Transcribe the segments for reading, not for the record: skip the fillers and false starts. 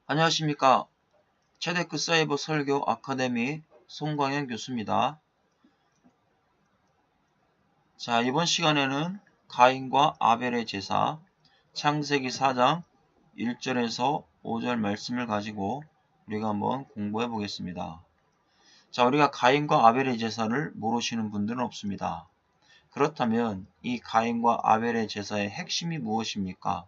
안녕하십니까. 최대크 사이버 설교 아카데미 송광현 교수입니다. 자, 이번 시간에는 가인과 아벨의 제사 창세기 4장 1절에서 5절 말씀을 가지고 우리가 한번 공부해 보겠습니다. 자, 우리가 가인과 아벨의 제사를 모르시는 분들은 없습니다. 그렇다면 이 가인과 아벨의 제사의 핵심이 무엇입니까?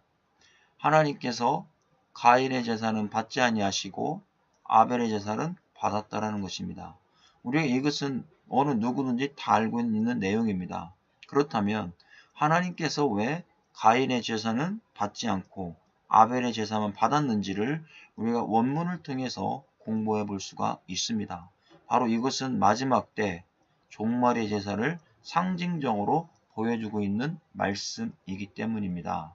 하나님께서 가인의 제사는 받지 아니하시고 아벨의 제사는 받았다라는 것입니다. 우리가 이것은 어느 누구든지 다 알고 있는 내용입니다. 그렇다면 하나님께서 왜 가인의 제사는 받지 않고 아벨의 제사만 받았는지를 우리가 원문을 통해서 공부해 볼 수가 있습니다. 바로 이것은 마지막 때 종말의 제사를 상징적으로 보여주고 있는 말씀이기 때문입니다.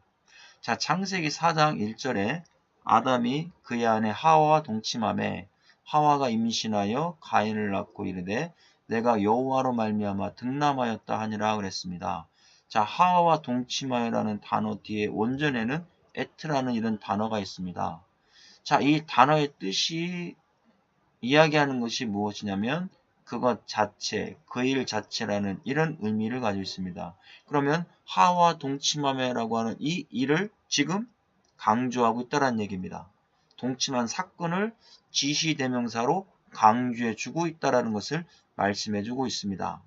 자, 창세기 4장 1절에 아담이 그의 아내 하와와 동침하매 하와가 임신하여 가인을 낳고 이르되 내가 여호와로 말미암아 득남하였다 하니라 그랬습니다. 자, 하와와 동침하여라는 단어 뒤에 원전에는 에트라는 이런 단어가 있습니다. 자, 이 단어의 뜻이 이야기하는 것이 무엇이냐면 그것 자체, 그 일 자체라는 이런 의미를 가지고 있습니다. 그러면 하와 동침하며라고 하는 이 일을 지금 강조하고 있다는 얘기입니다. 동침한 사건을 지시대명사로 강조해주고 있다는 것을 말씀해주고 있습니다.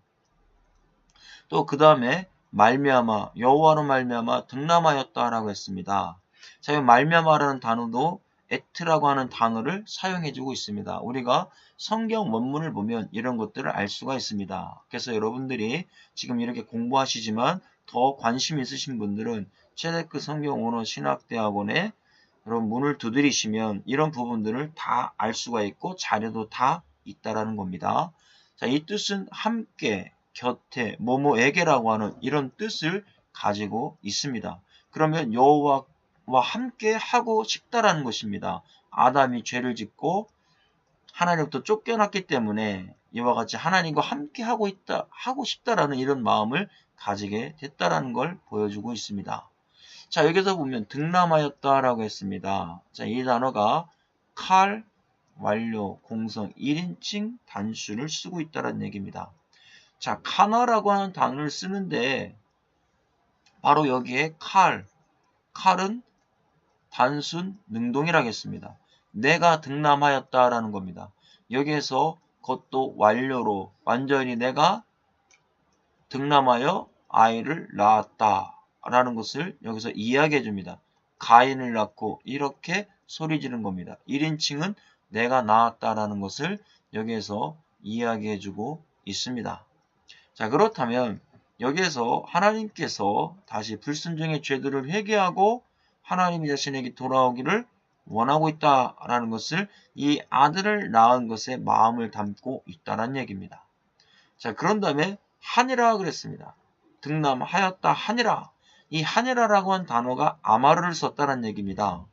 또 그 다음에 말미암아, 여호와로 말미암아 득남하였다라고 했습니다. 자, 이 말미암아라는 단어도 에트라고 하는 단어를 사용해주고 있습니다. 우리가 성경 원문을 보면 이런 것들을 알 수가 있습니다. 그래서 여러분들이 지금 이렇게 공부하시지만 더 관심 있으신 분들은 최대크 성경 언어 신학대학원에 여러분 문을 두드리시면 이런 부분들을 다 알 수가 있고 자료도 다 있다라는 겁니다. 자, 이 뜻은 함께, 곁에, 뭐뭐에게라고 하는 이런 뜻을 가지고 있습니다. 그러면 여호와와 함께 하고 싶다라는 것입니다. 아담이 죄를 짓고 하나님부터 쫓겨났기 때문에 이와 같이 하나님과 함께 하고 싶다라는 이런 마음을 가지게 됐다라는 걸 보여주고 있습니다. 자, 여기서 보면 득남하였다라고 했습니다. 자, 이 단어가 칼, 완료, 공성, 1인칭 단수를 쓰고 있다는 얘기입니다. 자, 카나라고 하는 단어를 쓰는데 바로 여기에 칼은 단순 능동이라겠습니다. 내가 득남하였다라는 겁니다. 여기에서 그것도 완료로 완전히 내가 득남하여 아이를 낳았다라는 것을 여기서 이야기해 줍니다. 가인을 낳고 이렇게 소리 지른 겁니다. 1인칭은 내가 낳았다라는 것을 여기에서 이야기해 주고 있습니다. 자, 그렇다면 여기에서 하나님께서 다시 불순종의 죄들을 회개하고 하나님이 자신에게 돌아오기를 원하고 있다라는 것을 이 아들을 낳은 것에 마음을 담고 있다는 얘기입니다. 자, 그런 다음에 하니라 그랬습니다. 득남하였다 하니라. 이 하니라라고 한 단어가 아마르를 썼다는 얘기입니다.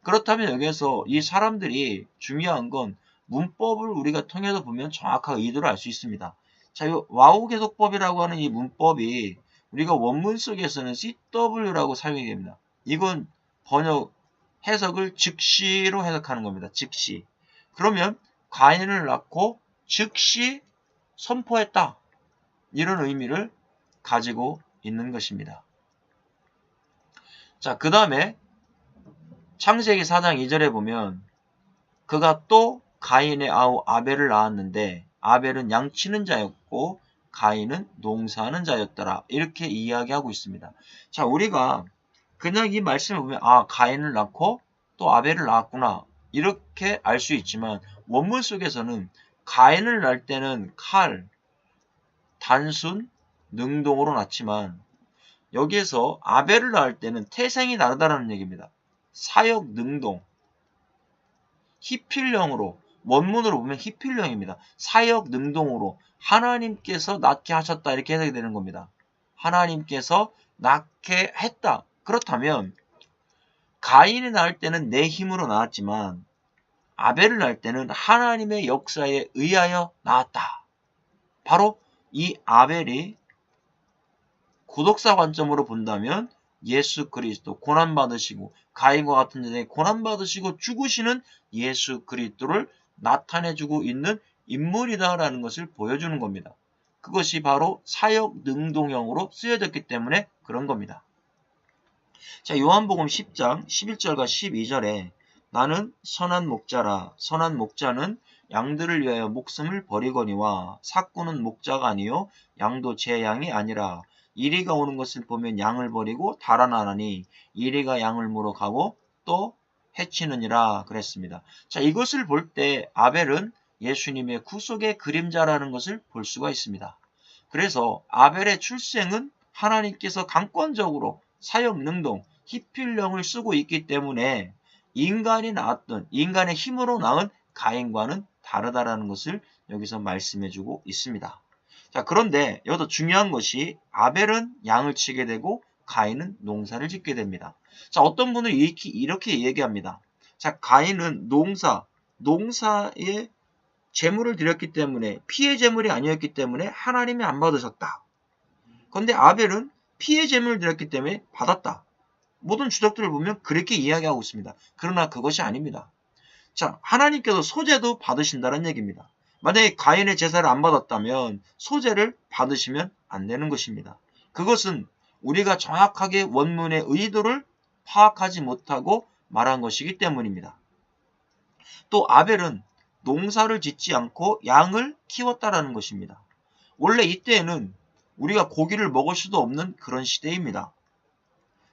그렇다면 여기에서 이 사람들이 중요한 건 문법을 우리가 통해서 보면 정확한 의도를 알 수 있습니다. 자, 이 와우 계속법이라고 하는 이 문법이 우리가 원문 속에서는 CW라고 사용이 됩니다. 이건 번역 해석을 즉시로 해석하는 겁니다. 즉시. 그러면 가인을 낳고 즉시 선포했다. 이런 의미를 가지고 있는 것입니다. 자, 그 다음에 창세기 4장 2절에 보면 그가 또 가인의 아우 아벨을 낳았는데 아벨은 양치는 자였고 가인은 농사하는 자였더라. 이렇게 이야기하고 있습니다. 자, 우리가 그냥 이 말씀을 보면 가인을 낳고 또 아벨을 낳았구나. 이렇게 알 수 있지만 원문 속에서는 가인을 낳을 때는 칼, 단순, 능동으로 낳지만 여기에서 아벨을 낳을 때는 태생이 다르다는 얘기입니다. 사역, 능동, 히필령으로 원문으로 보면 히필령입니다. 사역, 능동으로 하나님께서 낳게 하셨다 이렇게 해석이 되는 겁니다. 하나님께서 낳게 했다. 그렇다면 가인이 낳을 때는 내 힘으로 낳았지만 아벨을 낳을 때는 하나님의 역사에 의하여 낳았다. 바로 이 아벨이 구독사 관점으로 본다면 예수 그리스도, 고난받으시고 가인과 같은 자에게 고난받으시고 죽으시는 예수 그리스도를 나타내주고 있는 인물이다라는 것을 보여주는 겁니다. 그것이 바로 사역 능동형으로 쓰여졌기 때문에 그런 겁니다. 자, 요한복음 10장 11절과 12절에 나는 선한 목자라. 선한 목자는 양들을 위하여 목숨을 버리거니와 삭구는 목자가 아니요 양도 제 양이 아니라 이리가 오는 것을 보면 양을 버리고 달아나라니 이리가 양을 물어 가고 또 해치느니라 그랬습니다. 자, 이것을 볼 때 아벨은 예수님의 구속의 그림자라는 것을 볼 수가 있습니다. 그래서 아벨의 출생은 하나님께서 강권적으로 사역 능동, 희필령을 쓰고 있기 때문에 인간이 낳았던, 인간의 힘으로 낳은 가인과는 다르다라는 것을 여기서 말씀해주고 있습니다. 자, 그런데 여기서 중요한 것이 아벨은 양을 치게 되고 가인은 농사를 짓게 됩니다. 자, 어떤 분은 이렇게 얘기합니다. 자, 가인은 농사에 재물을 드렸기 때문에 피해 재물이 아니었기 때문에 하나님이 안 받으셨다. 그런데 아벨은 피해 재물을 드렸기 때문에 받았다. 모든 주석들을 보면 그렇게 이야기하고 있습니다. 그러나 그것이 아닙니다. 자, 하나님께서 소재도 받으신다는 얘기입니다. 만약에 가인의 제사를 안 받았다면 소재를 받으시면 안 되는 것입니다. 그것은 우리가 정확하게 원문의 의도를 파악하지 못하고 말한 것이기 때문입니다. 또 아벨은 농사를 짓지 않고 양을 키웠다라는 것입니다. 원래 이때에는 우리가 고기를 먹을 수도 없는 그런 시대입니다.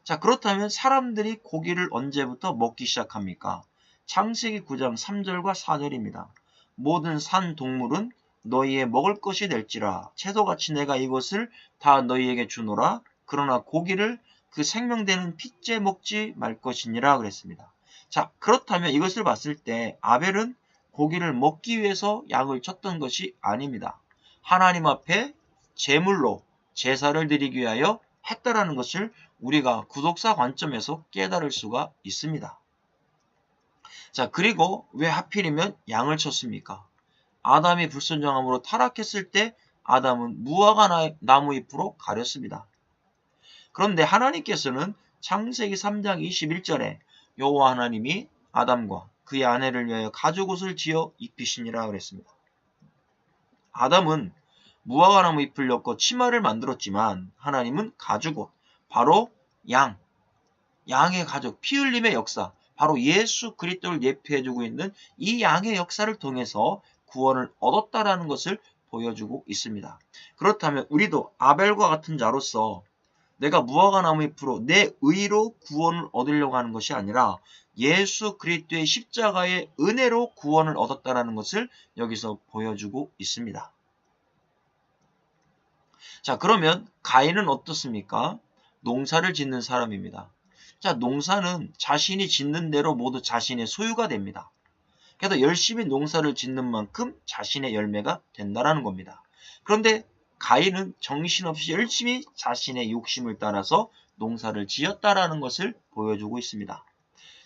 자, 그렇다면 사람들이 고기를 언제부터 먹기 시작합니까? 창세기 9장 3절과 4절입니다. 모든 산 동물은 너희의 먹을 것이 될지라 채소같이 내가 이것을 다 너희에게 주노라. 그러나 고기를 그 생명되는 핏째 먹지 말 것이니라 그랬습니다. 자, 그렇다면 이것을 봤을 때 아벨은 고기를 먹기 위해서 양을 쳤던 것이 아닙니다. 하나님 앞에 제물로 제사를 드리기 위하여 했다라는 것을 우리가 구독사 관점에서 깨달을 수가 있습니다. 자, 그리고 왜 하필이면 양을 쳤습니까? 아담이 불순종함으로 타락했을 때 아담은 무화과 나무 잎으로 가렸습니다. 그런데 하나님께서는 창세기 3장 21절에 여호와 하나님이 아담과 그의 아내를 위하여 가죽옷을 지어 입히시니라 그랬습니다. 아담은 무화과나무 잎을 엮어 치마를 만들었지만 하나님은 가죽옷, 바로 양의 가죽, 피 흘림의 역사, 바로 예수 그리스도를 예표해주고 있는 이 양의 역사를 통해서 구원을 얻었다라는 것을 보여주고 있습니다. 그렇다면 우리도 아벨과 같은 자로서 내가 무화과나무 잎으로 내 의로 구원을 얻으려고 하는 것이 아니라 예수 그리스도의 십자가의 은혜로 구원을 얻었다라는 것을 여기서 보여주고 있습니다. 자, 그러면 가인은 어떻습니까? 농사를 짓는 사람입니다. 자, 농사는 자신이 짓는 대로 모두 자신의 소유가 됩니다. 그래서 열심히 농사를 짓는 만큼 자신의 열매가 된다는 겁니다. 그런데 가인은 정신없이 열심히 자신의 욕심을 따라서 농사를 지었다라는 것을 보여주고 있습니다.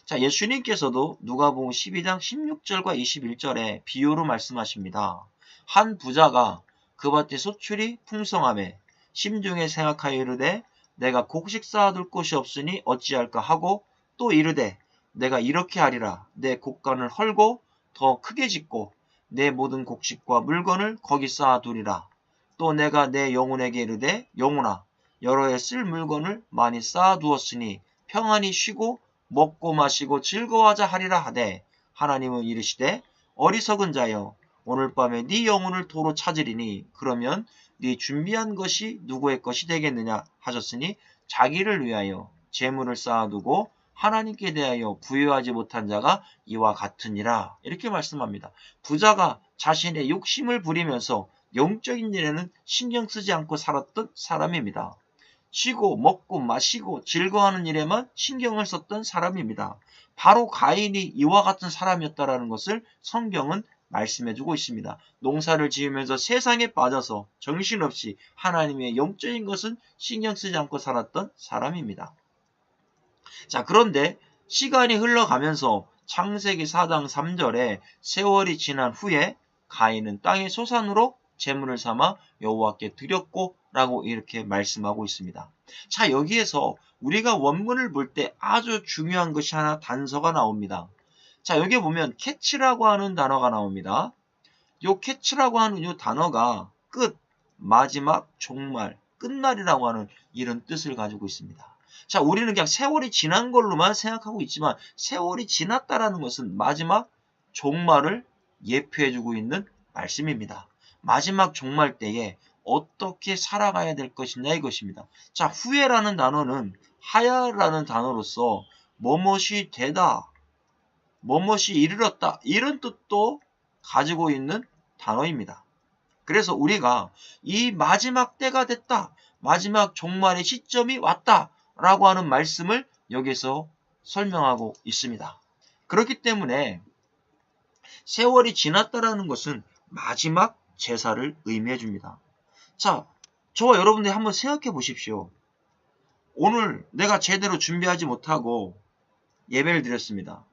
자, 예수님께서도 누가복음 12장 16절과 21절에 비유로 말씀하십니다. 한 부자가 그 밭에 소출이 풍성하매 심중에 생각하여 이르되 내가 곡식 쌓아둘 곳이 없으니 어찌할까 하고 또 이르되 내가 이렇게 하리라. 내 곡간을 헐고 더 크게 짓고 내 모든 곡식과 물건을 거기 쌓아두리라. 또 내가 내 영혼에게 이르되 영혼아 여러 해 쓸 물건을 많이 쌓아두었으니 평안히 쉬고 먹고 마시고 즐거워하자 하리라 하되 하나님은 이르시되 어리석은 자여 오늘 밤에 네 영혼을 도로 찾으리니 그러면 네 준비한 것이 누구의 것이 되겠느냐 하셨으니 자기를 위하여 재물을 쌓아두고 하나님께 대하여 부여하지 못한 자가 이와 같으니라. 이렇게 말씀합니다. 부자가 자신의 욕심을 부리면서 영적인 일에는 신경 쓰지 않고 살았던 사람입니다. 쉬고 먹고 마시고 즐거워하는 일에만 신경을 썼던 사람입니다. 바로 가인이 이와 같은 사람이었다라는 것을 성경은 말씀해주고 있습니다. 농사를 지으면서 세상에 빠져서 정신없이 하나님의 영적인 것은 신경 쓰지 않고 살았던 사람입니다. 자, 그런데 시간이 흘러가면서 창세기 4장 3절에 세월이 지난 후에 가인은 땅의 소산으로 제물을 삼아 여호와께 드렸고 라고 이렇게 말씀하고 있습니다. 자, 여기에서 우리가 원문을 볼 때 아주 중요한 것이 하나 단서가 나옵니다. 자, 여기 보면 catch라고 하는 단어가 나옵니다. 요 catch라고 하는 요 단어가 끝, 마지막, 종말, 끝날이라고 하는 이런 뜻을 가지고 있습니다. 자, 우리는 그냥 세월이 지난 걸로만 생각하고 있지만 세월이 지났다라는 것은 마지막, 종말을 예표해주고 있는 말씀입니다. 마지막 종말 때에 어떻게 살아가야 될 것이냐 이것입니다. 자, 후회라는 단어는 하야라는 단어로서 뭐뭇이 되다, 뭐뭇이 이르렀다 이런 뜻도 가지고 있는 단어입니다. 그래서 우리가 이 마지막 때가 됐다, 마지막 종말의 시점이 왔다 라고 하는 말씀을 여기서 설명하고 있습니다. 그렇기 때문에 세월이 지났다라는 것은 마지막 제사를 의미해 줍니다. 자, 저와 여러분들이 한번 생각해 보십시오. 오늘 내가 제대로 준비하지 못하고 예배를 드렸습니다.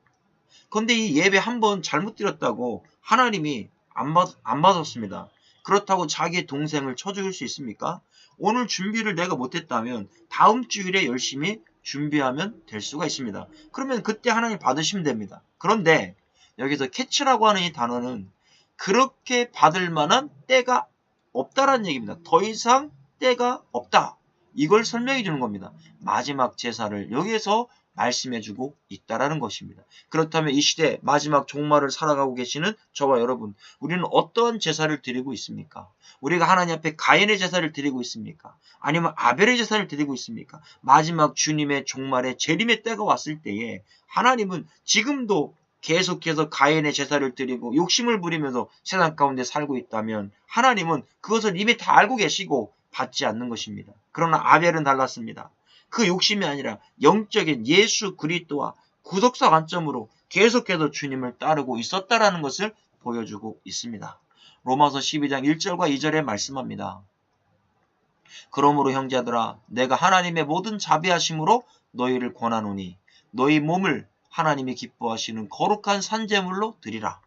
그런데 이 예배 한번 잘못 드렸다고 하나님이 안 받았습니다. 그렇다고 자기의 동생을 쳐 죽일 수 있습니까? 오늘 준비를 내가 못했다면 다음 주일에 열심히 준비하면 될 수가 있습니다. 그러면 그때 하나님 받으시면 됩니다. 그런데 여기서 캐치라고 하는 이 단어는 그렇게 받을 만한 때가 없다라는 얘기입니다. 더 이상 때가 없다. 이걸 설명해 주는 겁니다. 마지막 제사를 여기에서 말씀해주고 있다라는 것입니다. 그렇다면 이 시대 마지막 종말을 살아가고 계시는 저와 여러분, 우리는 어떠한 제사를 드리고 있습니까? 우리가 하나님 앞에 가인의 제사를 드리고 있습니까? 아니면 아벨의 제사를 드리고 있습니까? 마지막 주님의 종말의 재림의 때가 왔을 때에 하나님은 지금도 계속해서 가인의 제사를 드리고 욕심을 부리면서 세상 가운데 살고 있다면 하나님은 그것을 이미 다 알고 계시고 받지 않는 것입니다. 그러나 아벨은 달랐습니다. 그 욕심이 아니라 영적인 예수 그리스도와 구속사 관점으로 계속해서 주님을 따르고 있었다라는 것을 보여주고 있습니다. 로마서 12장 1절과 2절에 말씀합니다. 그러므로 형제들아 내가 하나님의 모든 자비하심으로 너희를 권하노니 너희 몸을 하나님이 기뻐하시는 거룩한 산제물로 드리라.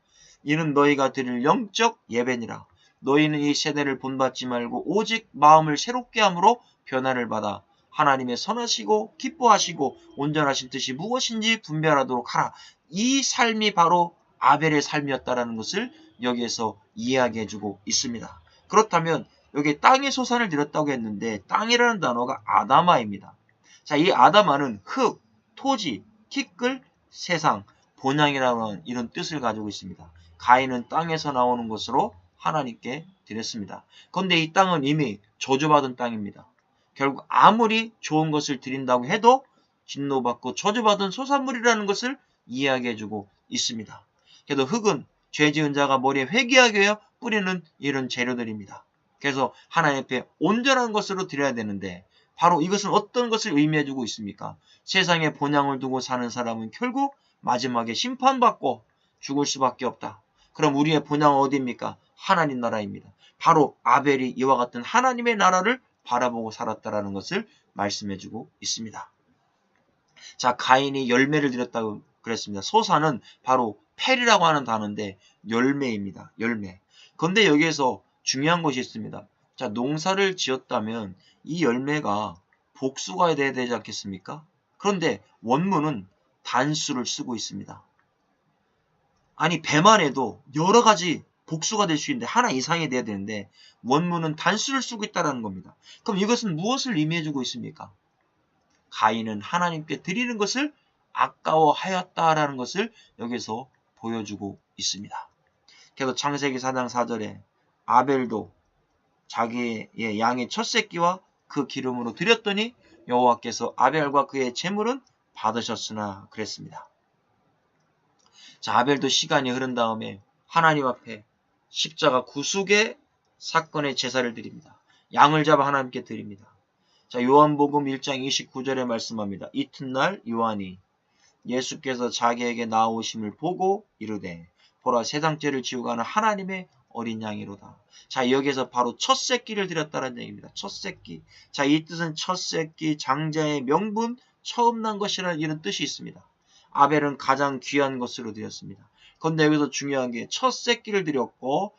이는 너희가 드릴 영적 예배니라. 너희는 이 세대를 본받지 말고 오직 마음을 새롭게 함으로 변화를 받아 하나님의 선하시고 기뻐하시고 온전하신 뜻이 무엇인지 분별하도록 하라. 이 삶이 바로 아벨의 삶이었다라는 것을 여기에서 이야기해주고 있습니다. 그렇다면 여기 땅의 소산을 드렸다고 했는데 땅이라는 단어가 아다마입니다. 자, 이 아다마는 흙, 토지, 티끌, 세상, 본향이라는 이런 뜻을 가지고 있습니다. 가인은 땅에서 나오는 것으로 하나님께 드렸습니다. 그런데 이 땅은 이미 저주받은 땅입니다. 결국 아무리 좋은 것을 드린다고 해도 진노받고 저주받은 소산물이라는 것을 이야기해주고 있습니다. 그래도 흙은 죄지은 자가 머리에 회개하게 하여 뿌리는 이런 재료들입니다. 그래서 하나님 앞에 온전한 것으로 드려야 되는데 바로 이것은 어떤 것을 의미해주고 있습니까? 세상에 본향을 두고 사는 사람은 결국 마지막에 심판받고 죽을 수밖에 없다. 그럼 우리의 본향은 어디입니까? 하나님 나라입니다. 바로 아벨이 이와 같은 하나님의 나라를 바라보고 살았다라는 것을 말씀해주고 있습니다. 자, 가인이 열매를 드렸다고 그랬습니다. 소사는 바로 펠이라고 하는 단어인데 열매입니다. 열매. 그런데 여기에서 중요한 것이 있습니다. 자, 농사를 지었다면 이 열매가 복수가 돼야 되지 않겠습니까? 그런데 원문은 단수를 쓰고 있습니다. 아니, 배만 해도 여러 가지 복수가 될 수 있는데 하나 이상이 돼야 되는데 원문은 단수를 쓰고 있다는 겁니다. 그럼 이것은 무엇을 의미해주고 있습니까? 가인은 하나님께 드리는 것을 아까워하였다라는 것을 여기서 보여주고 있습니다. 그래서 창세기 4장 4절에 아벨도 자기의 양의 첫 새끼와 그 기름으로 드렸더니 여호와께서 아벨과 그의 제물은 받으셨으나 그랬습니다. 자, 아벨도 시간이 흐른 다음에 하나님 앞에 십자가 구속의 사건의 제사를 드립니다. 양을 잡아 하나님께 드립니다. 자, 요한복음 1장 29절에 말씀합니다. 이튿날 요한이 예수께서 자기에게 나오심을 보고 이르되 보라 세상 죄를 지우고 가는 하나님의 어린 양이로다. 자, 여기에서 바로 첫 새끼를 드렸다는 얘기입니다. 첫 새끼. 자, 이 뜻은 첫 새끼, 장자의 명분, 처음 난 것이라는 이런 뜻이 있습니다. 아벨은 가장 귀한 것으로 드렸습니다. 그런데 여기서 중요한 게 첫 새끼를 드렸고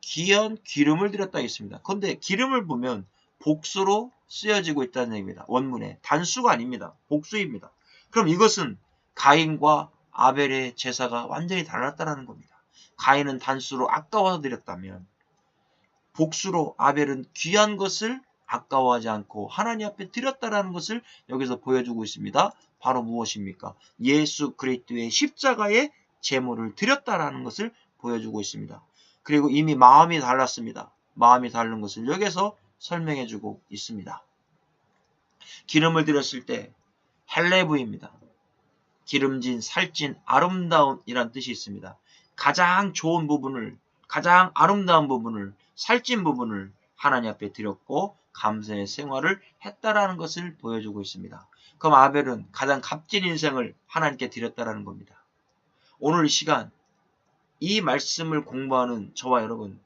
귀한 기름을 드렸다 했습니다. 그런데 기름을 보면 복수로 쓰여지고 있다는 얘기입니다. 원문에 단수가 아닙니다. 복수입니다. 그럼 이것은 가인과 아벨의 제사가 완전히 달랐다는 겁니다. 가인은 단수로 아까워서 드렸다면 복수로 아벨은 귀한 것을 아까워하지 않고 하나님 앞에 드렸다라는 것을 여기서 보여주고 있습니다. 바로 무엇입니까? 예수 그리스도의 십자가의 제물을 드렸다라는 것을 보여주고 있습니다. 그리고 이미 마음이 달랐습니다. 마음이 다른 것을 여기서 설명해주고 있습니다. 기름을 드렸을 때 헬레브입니다. 기름진, 살찐, 아름다운 이란 뜻이 있습니다. 가장 좋은 부분을, 가장 아름다운 부분을, 살찐 부분을 하나님 앞에 드렸고 감사의 생활을 했다라는 것을 보여주고 있습니다. 그럼 아벨은 가장 값진 인생을 하나님께 드렸다라는 겁니다. 오늘 이 시간 이 말씀을 공부하는 저와 여러분,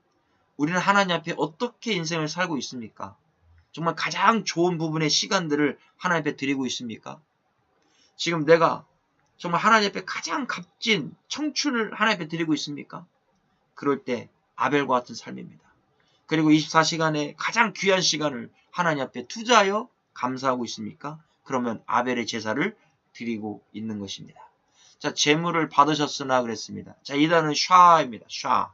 우리는 하나님 앞에 어떻게 인생을 살고 있습니까? 정말 가장 좋은 부분의 시간들을 하나님 앞에 드리고 있습니까? 지금 내가 정말 하나님 앞에 가장 값진 청춘을 하나님 앞에 드리고 있습니까? 그럴 때 아벨과 같은 삶입니다. 그리고 24시간에 가장 귀한 시간을 하나님 앞에 투자하여 감사하고 있습니까? 그러면 아벨의 제사를 드리고 있는 것입니다. 자, 제물을 받으셨으나 그랬습니다. 자, 이 단어는 샤입니다. 샤.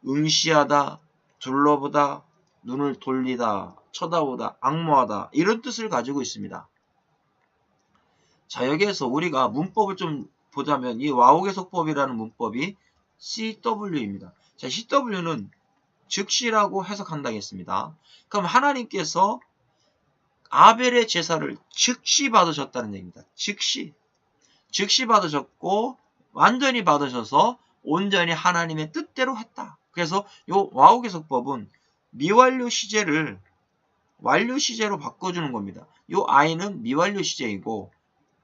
응시하다, 둘러보다, 눈을 돌리다, 쳐다보다, 악모하다 이런 뜻을 가지고 있습니다. 자, 여기에서 우리가 문법을 좀 보자면 이 와우계속법이라는 문법이 CW입니다. 자, CW는 즉시라고 해석한다고 했습니다. 그럼 하나님께서 아벨의 제사를 즉시 받으셨다는 얘기입니다. 즉시 받으셨고 완전히 받으셔서 온전히 하나님의 뜻대로 했다. 그래서 요 와우계속법은 미완료 시제를 완료 시제로 바꿔주는 겁니다. 요 I는 미완료 시제이고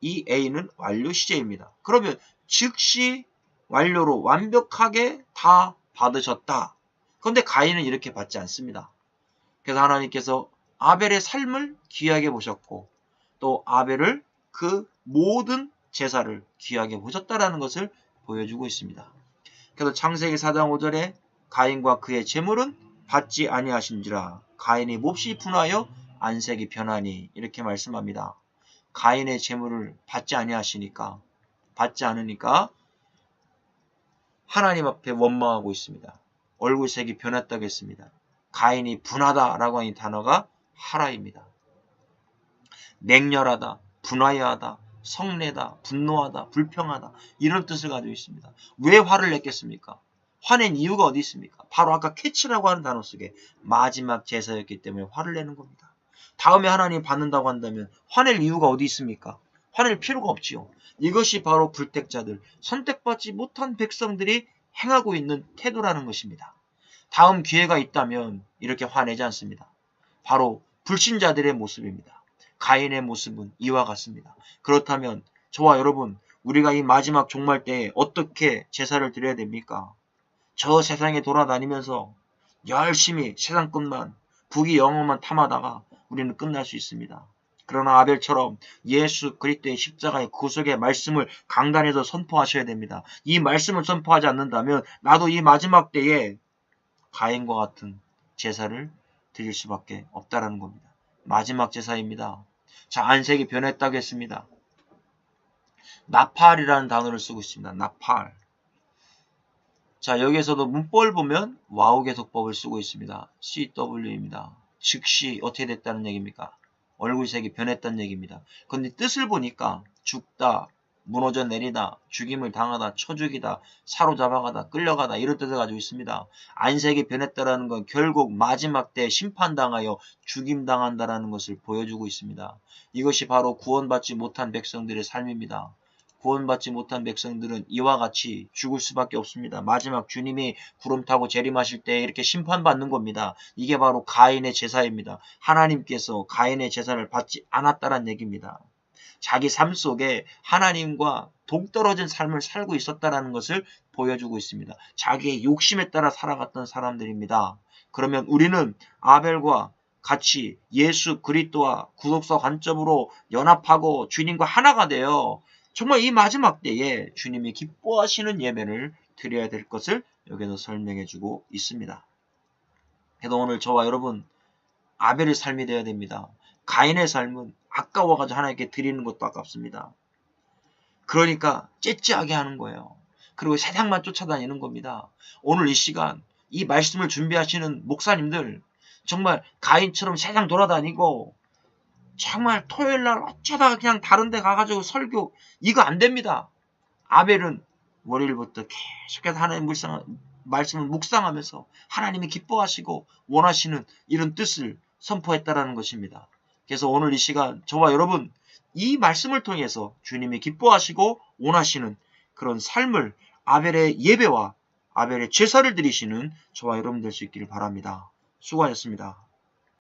이 A는 완료 시제입니다. 그러면 즉시 완료로 완벽하게 다 받으셨다. 그런데 가인은 이렇게 받지 않습니다. 그래서 하나님께서 아벨의 삶을 귀하게 보셨고 또 아벨을 그 모든 제사를 귀하게 보셨다라는 것을 보여주고 있습니다. 그래서 창세기 4장 5절에 가인과 그의 제물은 받지 아니하신지라 가인이 몹시 분하여 안색이 변하니 이렇게 말씀합니다. 가인의 제물을 받지 아니하시니까 받지 않으니까 하나님 앞에 원망하고 있습니다. 얼굴색이 변했다고 했습니다. 가인이 분하다라고 하는 단어가 하라입니다. 맹렬하다, 분하여하다, 성내다, 분노하다, 불평하다 이런 뜻을 가지고 있습니다. 왜 화를 냈겠습니까? 화낸 이유가 어디 있습니까? 바로 아까 캐치라고 하는 단어 속에 마지막 제사였기 때문에 화를 내는 겁니다. 다음에 하나님 받는다고 한다면 화낼 이유가 어디 있습니까? 화낼 필요가 없지요. 이것이 바로 불택자들, 선택받지 못한 백성들이 행하고 있는 태도라는 것입니다. 다음 기회가 있다면 이렇게 화내지 않습니다. 바로 불신자들의 모습입니다. 가인의 모습은 이와 같습니다. 그렇다면 저와 여러분, 우리가 이 마지막 종말 때에 어떻게 제사를 드려야 됩니까? 저 세상에 돌아다니면서 열심히 세상 끝만 부귀 영화만 탐하다가 우리는 끝날 수 있습니다. 그러나 아벨처럼 예수 그리스도의 십자가의 구속의 말씀을 강단에서 선포하셔야 됩니다. 이 말씀을 선포하지 않는다면 나도 이 마지막 때에 가인과 같은 제사를 드릴 수밖에 없다라는 겁니다. 마지막 제사입니다. 자, 안색이 변했다고 했습니다. 나팔이라는 단어를 쓰고 있습니다. 나팔. 자, 여기에서도 문법을 보면 와우계속법을 쓰고 있습니다. CW입니다. 즉시 어떻게 됐다는 얘기입니까? 얼굴색이 변했다는 얘기입니다. 그런데 뜻을 보니까 죽다, 무너져 내리다, 죽임을 당하다, 쳐죽이다, 사로잡아가다, 끌려가다 이런 뜻을 가지고 있습니다. 안색이 변했다라는 건 결국 마지막 때 심판당하여 죽임당한다라는 것을 보여주고 있습니다. 이것이 바로 구원받지 못한 백성들의 삶입니다. 구원받지 못한 백성들은 이와 같이 죽을 수밖에 없습니다. 마지막 주님이 구름 타고 재림하실 때 이렇게 심판받는 겁니다. 이게 바로 가인의 제사입니다. 하나님께서 가인의 제사를 받지 않았다는 얘기입니다. 자기 삶 속에 하나님과 동떨어진 삶을 살고 있었다는 것을 보여주고 있습니다. 자기의 욕심에 따라 살아갔던 사람들입니다. 그러면 우리는 아벨과 같이 예수 그리스도와 구속사 관점으로 연합하고 주님과 하나가 되어 정말 이 마지막 때에 주님이 기뻐하시는 예배를 드려야 될 것을 여기서 설명해 주고 있습니다. 그래서 오늘 저와 여러분 아벨의 삶이 되어야 됩니다. 가인의 삶은 아까워가지고 하나님께 드리는 것도 아깝습니다. 그러니까 째째하게 하는 거예요. 그리고 세상만 쫓아다니는 겁니다. 오늘 이 시간 이 말씀을 준비하시는 목사님들 정말 가인처럼 세상 돌아다니고 정말 토요일날 어쩌다가 그냥 다른 데 가가지고 설교 이거 안 됩니다. 아벨은 월요일부터 계속해서 하나님 말씀을 묵상하면서 하나님이 기뻐하시고 원하시는 이런 뜻을 선포했다라는 것입니다. 그래서 오늘 이 시간 저와 여러분 이 말씀을 통해서 주님이 기뻐하시고 원하시는 그런 삶을 아벨의 예배와 아벨의 제사를 드리시는 저와 여러분 될 수 있기를 바랍니다. 수고하셨습니다.